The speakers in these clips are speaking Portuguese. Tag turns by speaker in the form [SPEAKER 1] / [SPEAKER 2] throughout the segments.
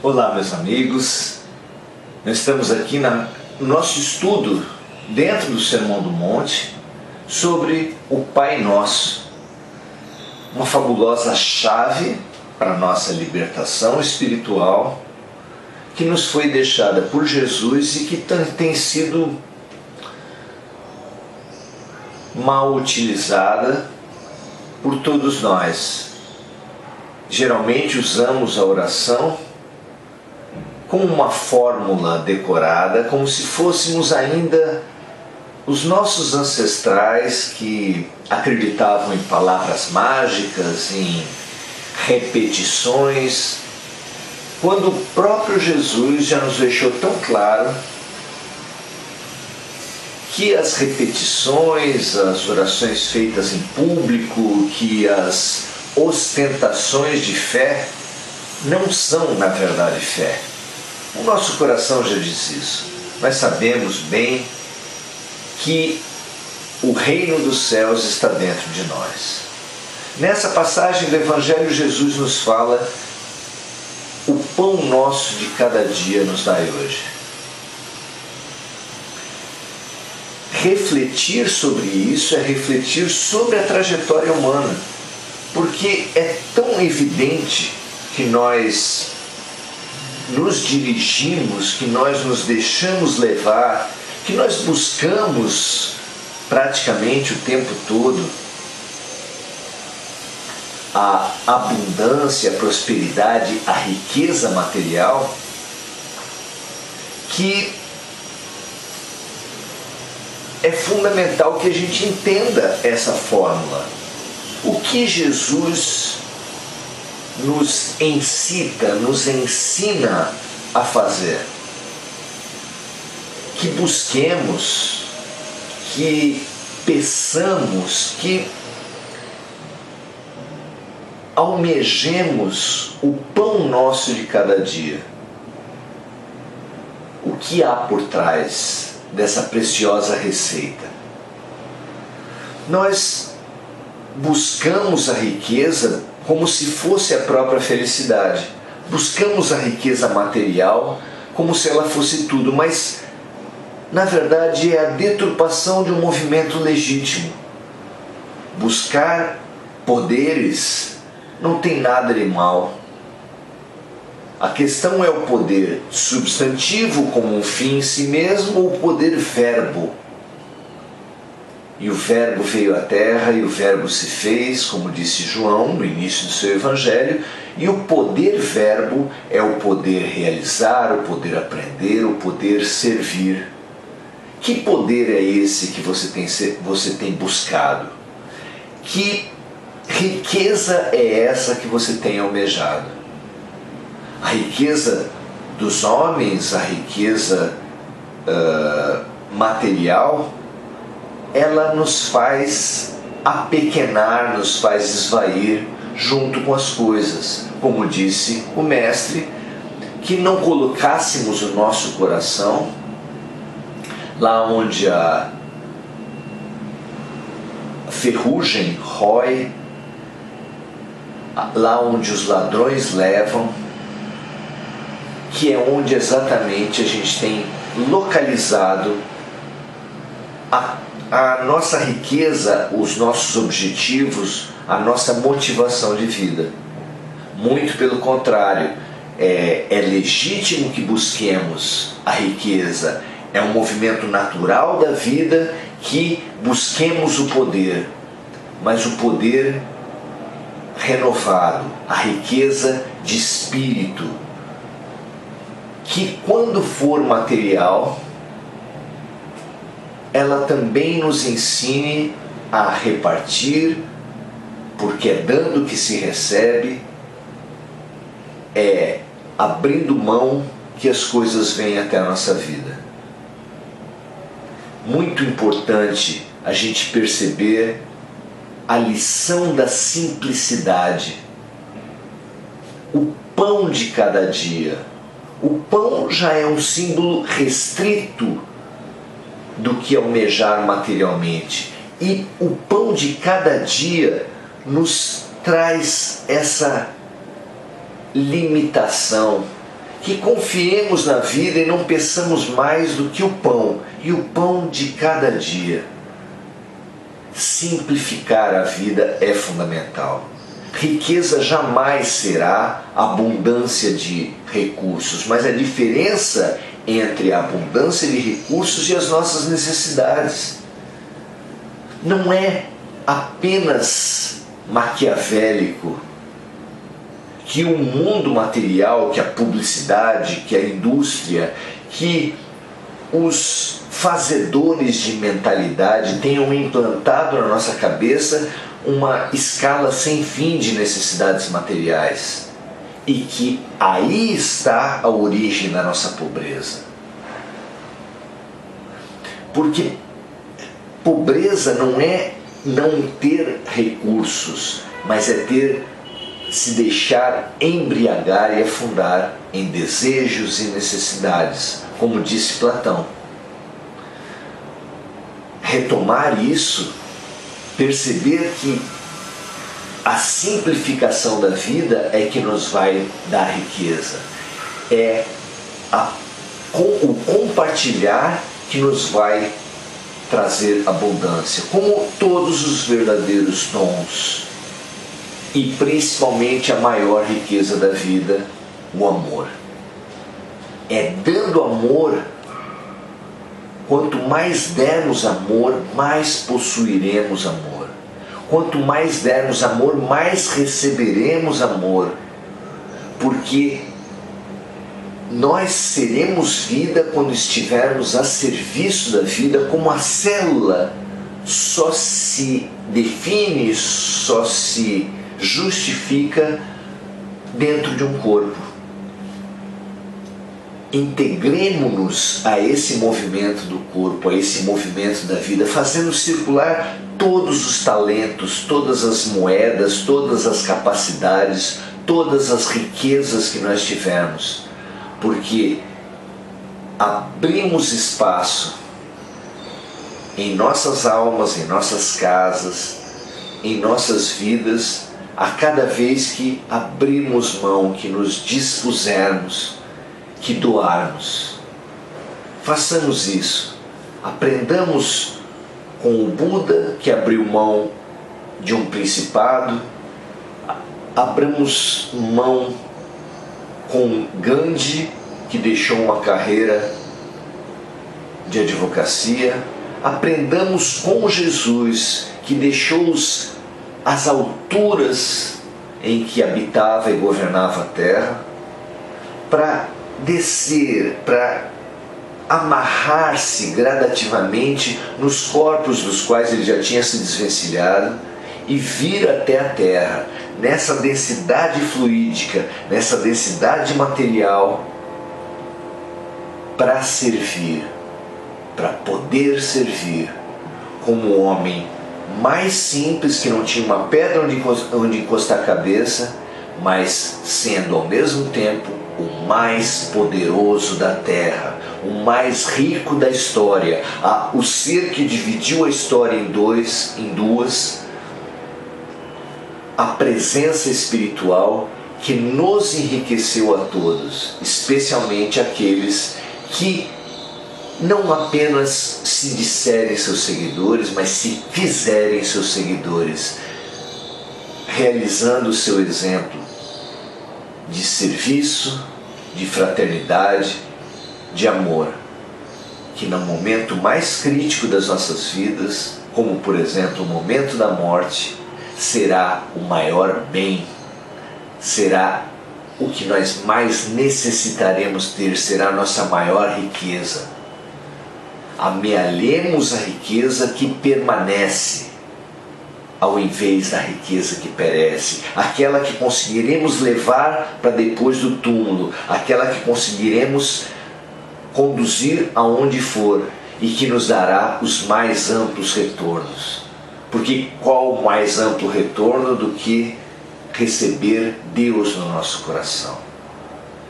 [SPEAKER 1] Olá, meus amigos. Nós estamos aqui no nosso estudo dentro do Sermão do Monte sobre o Pai Nosso, uma fabulosa chave para a nossa libertação espiritual que nos foi deixada por Jesus e que tem sido mal utilizada por todos nós. Geralmente usamos a oração como uma fórmula decorada, como se fôssemos ainda os nossos ancestrais que acreditavam em palavras mágicas, em repetições, quando o próprio Jesus já nos deixou tão claro que as repetições, as orações feitas em público, que as ostentações de fé não são, na verdade, fé. O nosso coração já diz isso. Nós sabemos bem que o reino dos céus está dentro de nós. Nessa passagem do Evangelho, Jesus nos fala: o pão nosso de cada dia nos dai hoje. Refletir sobre isso é refletir sobre a trajetória humana, porque é tão evidente que nós nos dirigimos, que nós nos deixamos levar, que nós buscamos praticamente o tempo todo a abundância, a prosperidade, a riqueza material, que é fundamental que a gente entenda essa fórmula. O que Jesus nos incita, nos ensina a fazer? Que busquemos, que peçamos, que almejemos o pão nosso de cada dia. O que há por trás dessa preciosa receita? Nós buscamos a riqueza como se fosse a própria felicidade. Buscamos a riqueza material como se ela fosse tudo, mas na verdade é a deturpação de um movimento legítimo. Buscar poderes não tem nada de mal. A questão é o poder substantivo como um fim em si mesmo, ou o poder verbo. E o verbo veio à terra e o verbo se fez, como disse João no início do seu evangelho, e o poder verbo é o poder realizar, o poder aprender, o poder servir. Que poder é esse que você tem buscado? Que riqueza é essa que você tem almejado? A riqueza dos homens, a riqueza material, ela nos faz apequenar, nos faz esvair junto com as coisas. Como disse o Mestre, que não colocássemos o nosso coração lá onde a ferrugem rói, lá onde os ladrões levam, que é onde exatamente a gente tem localizado a nossa riqueza, os nossos objetivos, a nossa motivação de vida. Muito pelo contrário, é legítimo que busquemos a riqueza, é um movimento natural da vida que busquemos o poder, mas o poder renovado, a riqueza de espírito, que quando for material, ela também nos ensine a repartir, porque é dando que se recebe, é abrindo mão que as coisas vêm até a nossa vida. Muito importante a gente perceber a lição da simplicidade, o pão de cada dia. O pão já é um símbolo restrito do que almejar materialmente. E o pão de cada dia nos traz essa limitação, que confiemos na vida e não peçamos mais do que o pão, e o pão de cada dia. Simplificar a vida é fundamental. Riqueza jamais será abundância de recursos, mas a diferença entre a abundância de recursos e as nossas necessidades não é apenas maquiavélico que o mundo material, que a publicidade, que a indústria, que os fazedores de mentalidade tenham implantado na nossa cabeça uma escala sem fim de necessidades materiais, e que aí está a origem da nossa pobreza. Porque pobreza não é não ter recursos, mas é se deixar embriagar e afundar em desejos e necessidades, como disse Platão. Retomar isso, perceber que a simplificação da vida é que nos vai dar riqueza, é o compartilhar que nos vai trazer abundância, como todos os verdadeiros dons, e principalmente a maior riqueza da vida, o amor. É dando amor. Quanto mais dermos amor, mais possuiremos amor. Quanto mais dermos amor, mais receberemos amor. Porque nós seremos vida quando estivermos a serviço da vida, como a célula só se define, só se justifica dentro de um corpo. Integremos-nos a esse movimento do corpo, a esse movimento da vida, fazendo circular todos os talentos, todas as moedas, todas as capacidades, todas as riquezas que nós tivermos, porque abrimos espaço em nossas almas, em nossas casas, em nossas vidas, a cada vez que abrimos mão, que nos dispusermos, que doarmos. Façamos isso. Aprendamos com o Buda, que abriu mão de um principado. Abramos mão com Gandhi, que deixou uma carreira de advocacia. Aprendamos com Jesus, que deixou as alturas em que habitava e governava a terra, para descer, para amarrar-se gradativamente nos corpos dos quais ele já tinha se desvencilhado e vir até a terra, nessa densidade fluídica, nessa densidade material, para servir, para poder servir como o homem mais simples, que não tinha uma pedra onde encostar a cabeça, mas sendo ao mesmo tempo o mais poderoso da terra, o mais rico da história, o ser que dividiu a história em duas, a presença espiritual que nos enriqueceu a todos, especialmente aqueles que não apenas se disserem seus seguidores, mas se fizerem seus seguidores, realizando o seu exemplo de serviço, de fraternidade, de amor, que no momento mais crítico das nossas vidas, como por exemplo o momento da morte, será o maior bem, será o que nós mais necessitaremos ter, será a nossa maior riqueza. Amealhemos a riqueza que permanece, ao invés da riqueza que perece, aquela que conseguiremos levar para depois do túmulo, aquela que conseguiremos conduzir aonde for e que nos dará os mais amplos retornos. Porque qual o mais amplo retorno do que receber Deus no nosso coração?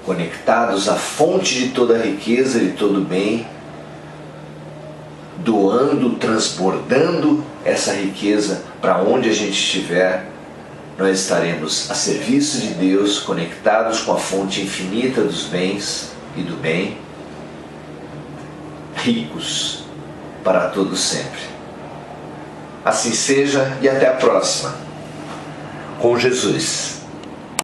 [SPEAKER 1] Conectados à fonte de toda riqueza e de todo bem, doando, transbordando essa riqueza para onde a gente estiver, nós estaremos a serviço de Deus, conectados com a fonte infinita dos bens e do bem, ricos para todo sempre. Assim seja e até a próxima. Com Jesus.